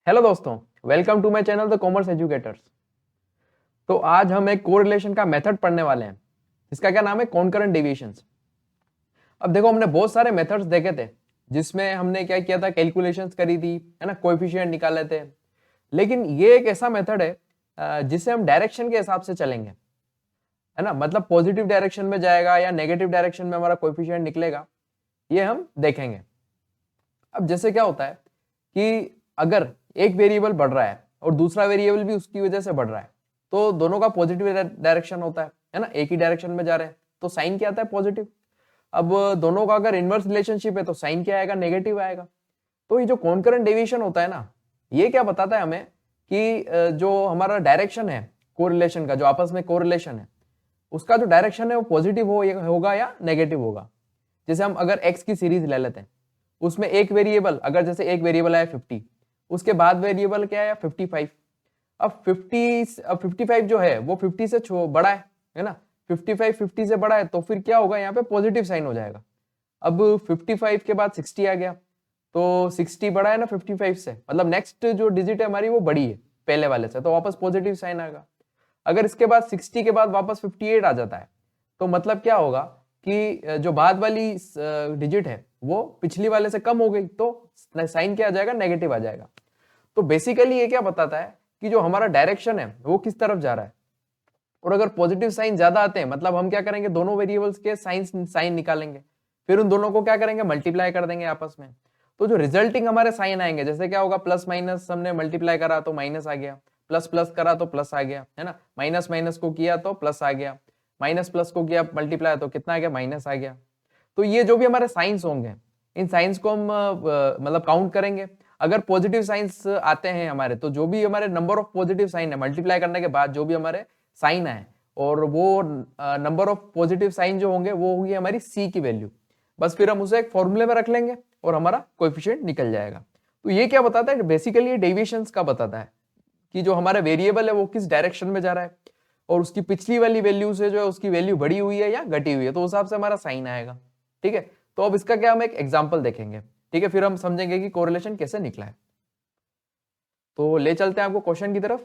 Hello दोस्तों, welcome to my channel the commerce educators. तो आज हम एक कोरिलेशन का मेथड पढ़ने वाले हैं जिसका क्या नाम है, कॉनकरेंट डेविएशंस। अब देखो, हमने बहुत सारे मेथड्स देखे थे जिसमें हमने क्या किया था, कैलकुलेशंस करी थी, है ना, कोएफिशिएंट निकाले थे। लेकिन ये एक ऐसा मेथड है जिससे हम डायरेक्शन के हिसाब से चलेंगे, है ना, मतलब पॉजिटिव डायरेक्शन में जाएगा या नेगेटिव डायरेक्शन में हमारा कोएफिशिएंट निकलेगा, ये हम देखेंगे। अब जैसे क्या होता है कि अगर एक वेरिएबल बढ़ रहा है और दूसरा वेरिएबल भी उसकी वजह से बढ़ रहा है, तो दोनों का पॉजिटिव डायरेक्शन होता है ना, एक ही डायरेक्शन में जा रहे हैं तो साइन क्या आता है, पॉजिटिव। अब दोनों का अगर इनवर्स रिलेशनशिप है तो साइन क्या आएगा, नेगेटिव आएगा। तो ये जो कॉन्करेंट डेविएशन होता है ना, ये क्या बताता है हमें कि जो हमारा डायरेक्शन है कोरिलेशन का, जो आपस में कोरिलेशन है, उसका जो डायरेक्शन है वो पॉजिटिव होगा या नेगेटिव होगा। जैसे हम अगर एक्स की सीरीज ले लेते हैं, उसमें एक वेरिएबल, अगर जैसे एक वेरिएबल आया 50, उसके बाद वेरिएबल क्या आया 55। अब 55 जो है वो 50 से बड़ा है ना, 55 50 से बड़ा है, तो फिर क्या होगा, यहाँ पे पॉजिटिव साइन हो जाएगा। अब 55 के बाद 60 आ गया, तो 60 बड़ा है ना 55 से, मतलब नेक्स्ट जो डिजिट है हमारी वो बड़ी है पहले वाले से, तो वापस पॉजिटिव साइन आएगा। अगर इसके बाद 60 के बाद वापस 58 आ जाता है, तो मतलब क्या होगा कि जो बाद वाली डिजिट है वो पिछली वाले से कम हो गई, तो साइन क्या आ जाएगा, नेगेटिव आ जाएगा। तो बेसिकली ये क्या बताता है कि जो हमारा डायरेक्शन है वो किस तरफ जा रहा है। और अगर पॉजिटिव साइन ज्यादा आते हैं, मतलब हम क्या करेंगे, दोनों वेरिएबल्स के साइन निकालेंगे, फिर उन दोनों को क्या करेंगे, मल्टीप्लाई कर देंगे आपस में। तो जो रिजल्टिंग हमारे साइन आएंगे, जैसे क्या होगा, प्लस माइनस हमने मल्टीप्लाई करा तो माइनस आ गया, प्लस प्लस करा तो प्लस आ गया, है ना, माइनस माइनस को किया तो प्लस आ गया, माइनस प्लस को किया मल्टीप्लाई तो कितना आ गया, माइनस आ गया। तो ये जो भी हमारे साइंस होंगे, इन साइंस को हम मतलब काउंट करेंगे। अगर पॉजिटिव साइंस आते हैं हमारे, तो जो भी हमारे नंबर ऑफ पॉजिटिव साइन है मल्टीप्लाई करने के बाद जो भी हमारे साइन है, और वो नंबर ऑफ पॉजिटिव साइन जो होंगे वो होगी हमारी सी की वैल्यू। बस फिर हम उसे एक फॉर्मूले में रख लेंगे और हमारा कोएफिशिएंट निकल जाएगा। तो ये क्या बताता है, बेसिकली ये डेविएशंस का बताता है कि जो हमारा वेरिएबल है वो किस डायरेक्शन में जा रहा है, और उसकी पिछली वाली वैल्यू से जो है उसकी वैल्यू बढ़ी हुई है या घटी हुई है, तो उस हिसाब से हमारा साइन आएगा। ठीक है, तो अब इसका क्या हम एक एग्जांपल देखेंगे, ठीक है, फिर हम समझेंगे कि कोरिलेशन कैसे निकला है। तो ले चलते हैं आपको क्वेश्चन की तरफ।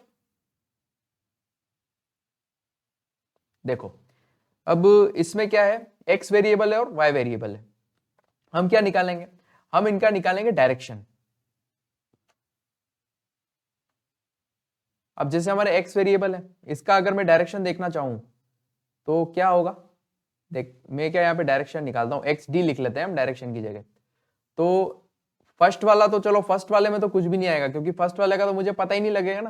देखो, अब इसमें क्या है, एक्स वेरिएबल है और वाई वेरिएबल है। हम क्या निकालेंगे, हम इनका निकालेंगे डायरेक्शन। अब जैसे हमारे एक्स वेरिएबल है, इसका अगर मैं डायरेक्शन देखना चाहूं तो क्या होगा, देख मैं क्या यहाँ पे डायरेक्शन निकालता हूँ, एक्स डी लिख लेते हैं हम डायरेक्शन की जगह। तो फर्स्ट वाला, तो चलो फर्स्ट वाले में तो कुछ भी नहीं आएगा, क्योंकि फर्स्ट वाले का तो मुझे पता ही नहीं लगेगा ना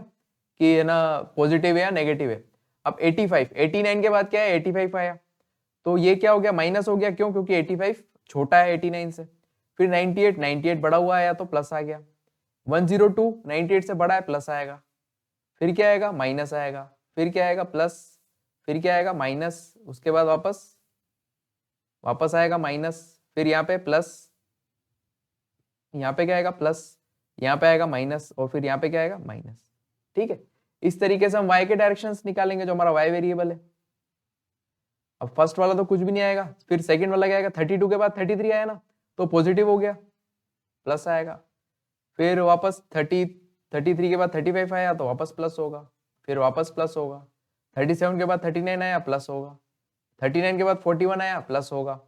कि है ना पॉजिटिव है या नेगेटिव है। अब 85 89 के बाद क्या है, 85 आया, तो ये क्या हो गया, माइनस हो गया, क्यों, क्योंकि 85 छोटा है 89 से। फिर 98 बड़ा हुआ आया तो प्लस आ गया। 102 98 से बड़ा है, प्लस आएगा। फिर क्या आएगा, माइनस आएगा। फिर क्या आएगा, प्लस। फिर क्या आएगा, माइनस। उसके बाद वापस वापस आएगा माइनस। फिर यहाँ पे प्लस, यहाँ पे क्या आएगा, प्लस, यहाँ पे आएगा माइनस, और फिर यहाँ पे क्या आएगा, माइनस। ठीक है, इस तरीके से हम y के डायरेक्शंस निकालेंगे, जो हमारा y वेरिएबल है। अब फर्स्ट वाला तो कुछ भी नहीं आएगा, फिर सेकंड वाला क्या आएगा, 32 के बाद 33 आया ना, तो पॉजिटिव हो गया, प्लस आएगा। फिर वापस 33 के बाद 35 आया तो वापस प्लस होगा, फिर वापस प्लस होगा। 37 के बाद 39 आया, प्लस होगा। 39 के बाद 41 आया, प्लस होगा।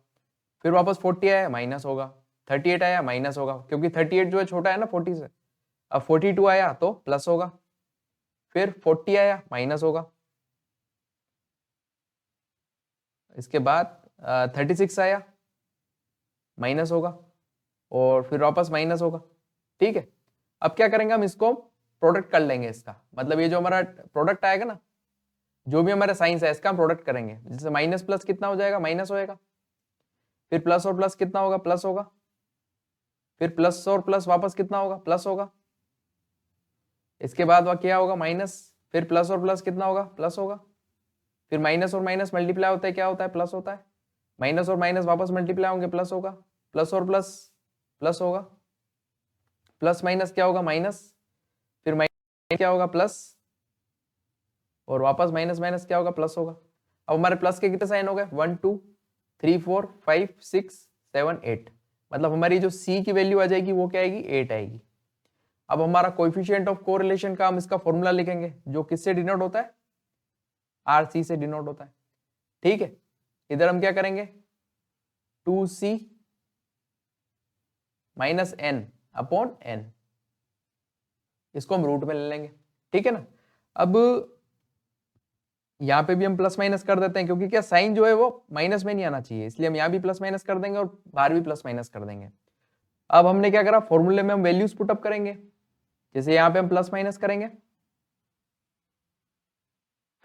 फिर वापस 40 आया, माइनस होगा। 38 आया, माइनस होगा, क्योंकि 38 जो है छोटा है ना 40 से। अब 42 आया तो प्लस होगा। फिर 40 आया, माइनस होगा। इसके बाद 36 आया, माइनस होगा, और फिर वापस माइनस होगा। ठीक है, अब क्या करेंगे, हम इसको प्रोडक्ट कर लेंगे इसका, मतलब ये जो हमारा प्रोडक्ट आएगा ना, जो भी हमारे साइंस है इसका हम प्रोडक्ट करेंगे। जैसे माइनस प्लस कितना हो जाएगा, माइनस होएगा। फिर प्लस और प्लस कितना होगा, प्लस होगा। फिर प्लस और प्लस वापस कितना होगा, प्लस होगा। इसके बाद वह क्या होगा, माइनस। फिर प्लस और प्लस कितना होगा, प्लस होगा। फिर माइनस और माइनस मल्टीप्लाई होता है, क्या होता है, प्लस होता है। माइनस और माइनस वापस मल्टीप्लाई होंगे, प्लस होगा। प्लस और प्लस प्लस होगा। प्लस माइनस क्या होगा, माइनस। फिर माइनस क्या होगा, प्लस, और वापस माइनस माइनस क्या होगा, प्लस होगा। अब हमारे प्लस के कितने साइन हो गए, 1 2 3 4 5 6 7 8, मतलब हमारी जो सी की वैल्यू आ जाएगी वो क्या आएगी, 8 आएगी। अब हमारा कोएफिशिएंट ऑफ कोरिलेशन का हम इसका फॉर्मूला लिखेंगे जो किससे डिनोट होता है, RC से डिनोट होता है। ठीक है, इधर हम क्या करेंगे 2C minus n upon n, इसको हम रूट में ले लेंगे। ठीक है ना, अब यहां पे भी हम प्लस माइनस कर देते हैं क्योंकि क्या साइन जो है वो माइनस में नहीं आना चाहिए, इसलिए हम यहां भी प्लस माइनस कर देंगे और बाहर भी प्लस माइनस कर देंगे। अब हमने क्या करा, फॉर्मूले में हम वैल्यूज पुट अप करेंगे, जैसे यहां पे हम प्लस माइनस करेंगे,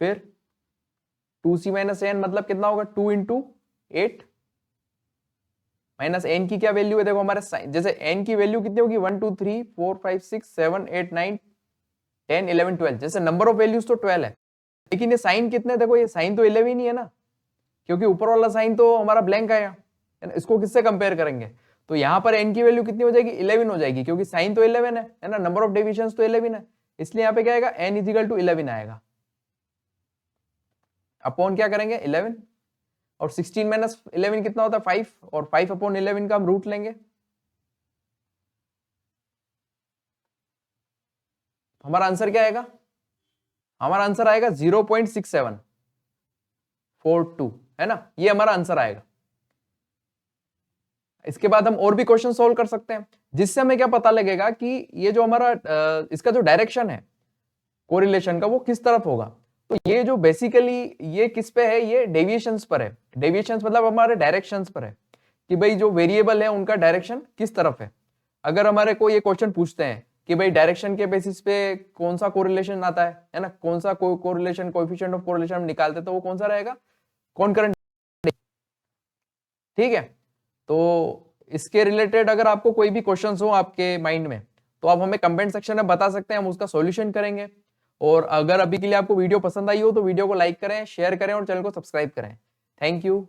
फिर 2C माइनस एन मतलब कितना होगा 2 इंटू 8 माइनस एन की क्या वैल्यू है, देखो हमारे साइन जैसे एन की वैल्यू कितनी होगी 1 2 3 4 5 6 7 8 9 10 11 12, जैसे नंबर ऑफ वैल्यूज तो 12 है, लेकिन ये साइन कितने, देखो ये साइन तो 11 ही है ना, क्योंकि ऊपर वाला साइन तो हमारा ब्लैंक आया, इसको किससे कंपेयर करेंगे, तो यहां पर n की वैल्यू कितनी हो जाएगी 11 हो जाएगी, क्योंकि साइन तो 11 है ना, नंबर ऑफ डेविएशंस तो 11 है, इसलिए यहाँ पे क्या आएगा n इजिकल टू 11 आएगा, अपॉन क्या करेंगे 11, और 16 माइनस 11 कितना होता है 5, और 5 अपॉन 11 का हम रूट लेंगे, हमारा आंसर क्या आएगा, हमारा आंसर आएगा 0.6742, है ना, ये हमारा आंसर आएगा। इसके बाद हम और भी क्वेश्चन सोल्व कर सकते हैं, जिससे हमें क्या पता लगेगा कि ये जो हमारा इसका जो डायरेक्शन है कोरिलेशन का वो किस तरफ होगा, तो ये जो बेसिकली ये किस पे है, ये डेविएशंस पर है, डेविएशंस मतलब हमारे डायरेक्शंस पर है कि भाई जो वेरिएबल है उनका डायरेक्शन किस तरफ है। अगर हमारे को ये क्वेश्चन पूछते हैं कि भाई डायरेक्शन के बेसिस पे कौन सा कोरिलेशन आता है ना, कौन सा कोरिलेशन कोएफिशिएंट ऑफ कोरिलेशन हम निकालते हैं, तो वो कौन सा रहेगा कॉनकरेंट। ठीक है, तो इसके रिलेटेड अगर आपको कोई भी क्वेश्चंस हो आपके माइंड में तो आप हमें कमेंट सेक्शन में बता सकते हैं, हम उसका सॉल्यूशन करेंगे। और अगर अभी के लिए आपको वीडियो पसंद आई हो तो वीडियो को लाइक करें, शेयर करें और चैनल को सब्सक्राइब करें। Thank you.